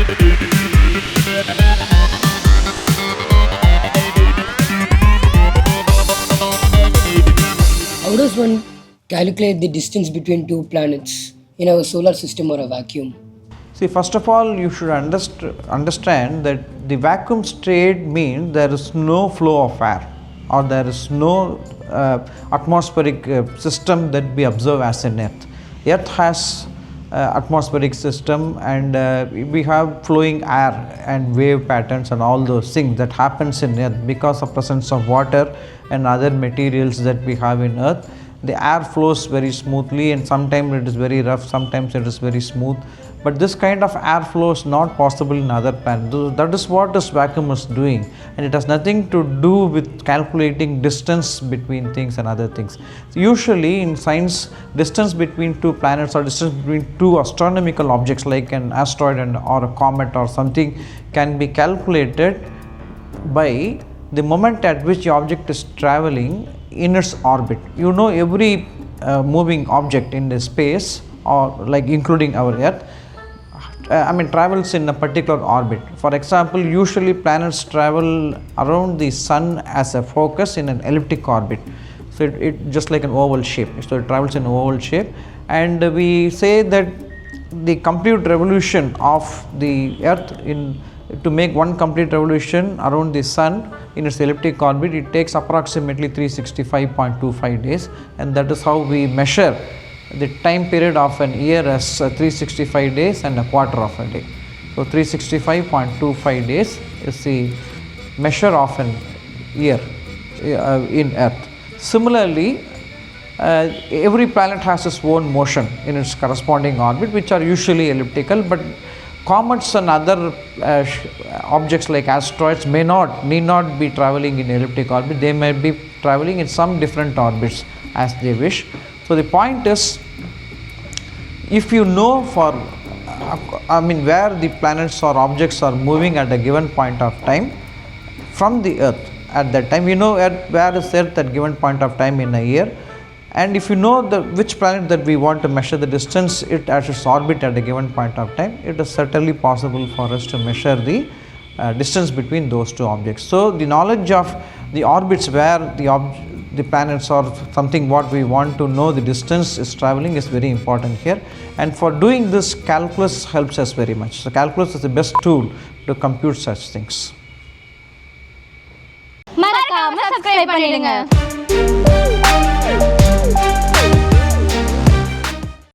How does one calculate the distance between two planets in our solar system or a vacuum? See, first of all, you should understand that the vacuum state means there is no flow of air, or there is no atmospheric system that we observe as in Earth. Earth has atmospheric system, and we have flowing air and wave patterns and all those things that happens in Earth because of presence of water and other materials that we have in Earth. The air flows very smoothly, and sometimes it is very rough, sometimes it is very smooth. But this kind of airflow is not possible in other planets. That is what this vacuum is doing, and it has nothing to do with calculating distance between things and other things. So usually in science, distance between two planets or distance between two astronomical objects like an asteroid or a comet or something can be calculated by the moment at which the object is traveling in its orbit. You know, every moving object in the space, or like including our Earth, travels in a particular orbit. For example, usually planets travel around the sun as a focus in an elliptic orbit. So it just like an oval shape. So it travels in an oval shape, and we say that the complete revolution of the Earth to make one complete revolution around the sun in its elliptic orbit, it takes approximately 365.25 days, and that is how we measure the time period of an year as 365 days and a quarter of a day. So 365.25 days is the measure of an year in Earth. Similarly, every planet has its own motion in its corresponding orbit, which are usually elliptical, but comets and other objects like asteroids need not be traveling in elliptic orbit. They may be traveling in some different orbits as they wish. So the point is, if you know where the planets or objects are moving at a given point of time from the Earth at that time, you know where is Earth at given point of time in a year, and if you know which planet that we want to measure the distance it at its orbit at a given point of time, it is certainly possible for us to measure the distance between those two objects. So the knowledge of the orbits where the planets or something what we want to know the distance is traveling is very important here, and for doing this, calculus helps us very much. So calculus is the best tool to compute such things. மறக்காம subscribe பண்ணிடுங்க.